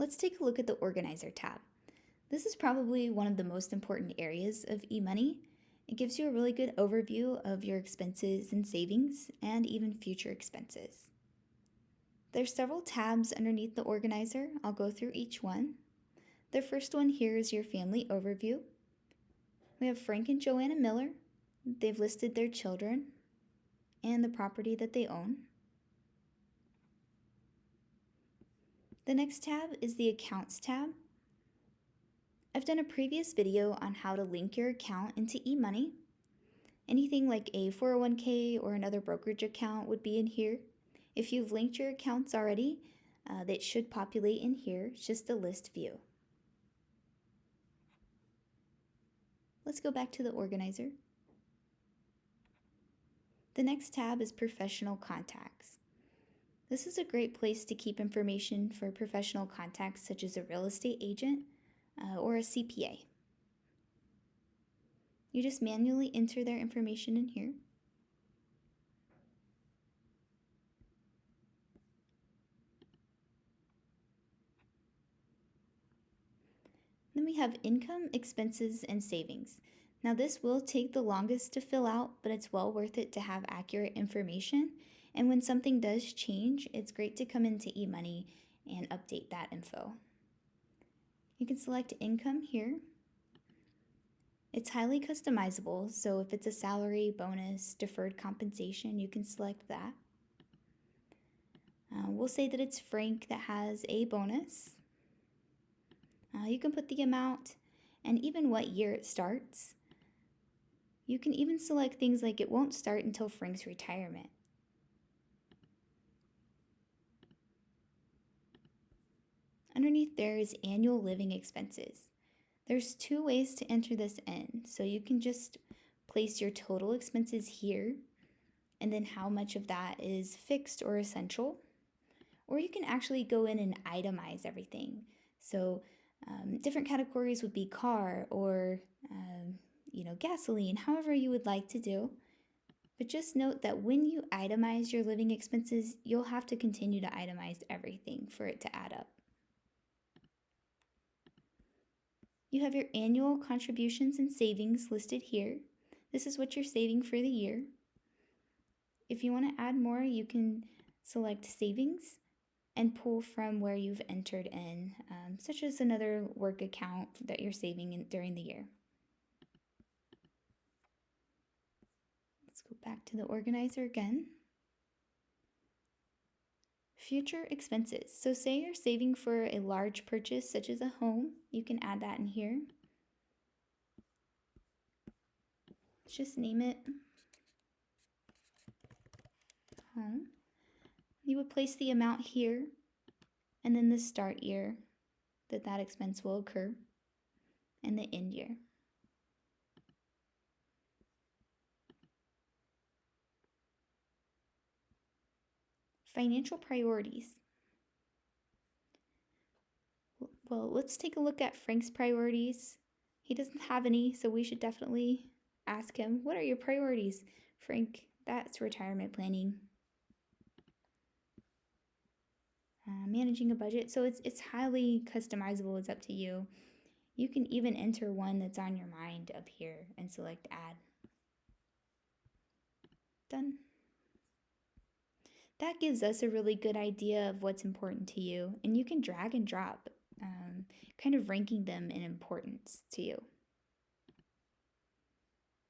Let's take a look at the Organizer tab. This is probably one of the most important areas of eMoney. It gives you a really good overview of your expenses and savings, and even future expenses. There's several tabs underneath the organizer. I'll go through each one. The first one here is your family overview. We have Frank and Joanna Miller. They've listed their children and the property that they own. The next tab is the Accounts tab. I've done a previous video on how to link your account into eMoney. Anything like a 401k or another brokerage account would be in here. If you've linked your accounts already, that should populate in here. It's just a list view. Let's go back to the organizer. The next tab is Professional Contacts. This is a great place to keep information for professional contacts such as a real estate agent or a CPA. You just manually enter their information in here. Then we have Income, Expenses, and Savings. Now this will take the longest to fill out, but it's well worth it to have accurate information. And when something does change, it's great to come into eMoney and update that info. You can select Income here. It's highly customizable, so if it's a salary, bonus, deferred compensation, you can select that. We'll say that it's Frank that has a bonus. You can put the amount and even what year it starts. You can even select things like it won't start until Frank's retirement. Underneath there is annual living expenses. There's two ways to enter this in. So you can just place your total expenses here and then how much of that is fixed or essential. Or you can actually go in and itemize everything. So different categories would be car or gasoline, however you would like to do. But just note that when you itemize your living expenses, you'll have to continue to itemize everything for it to add up. You have your annual contributions and savings listed here. This is what you're saving for the year. If you want to add more, you can select savings and pull from where you've entered in, such as another work account that you're saving in during the year. Let's go back to the organizer again. Future expenses. So say you're saving for a large purchase such as a home, you can add that in here. Let's just name it home. You would place the amount here and then the start year that expense will occur and the end year. Financial priorities. Well, let's take a look at Frank's priorities. He doesn't have any, so we should definitely ask him, what are your priorities? Frank, that's retirement planning. Managing a budget. So it's highly customizable. It's up to you. You can even enter one that's on your mind up here and select add. Done. That gives us a really good idea of what's important to you, and you can drag and drop, kind of ranking them in importance to you.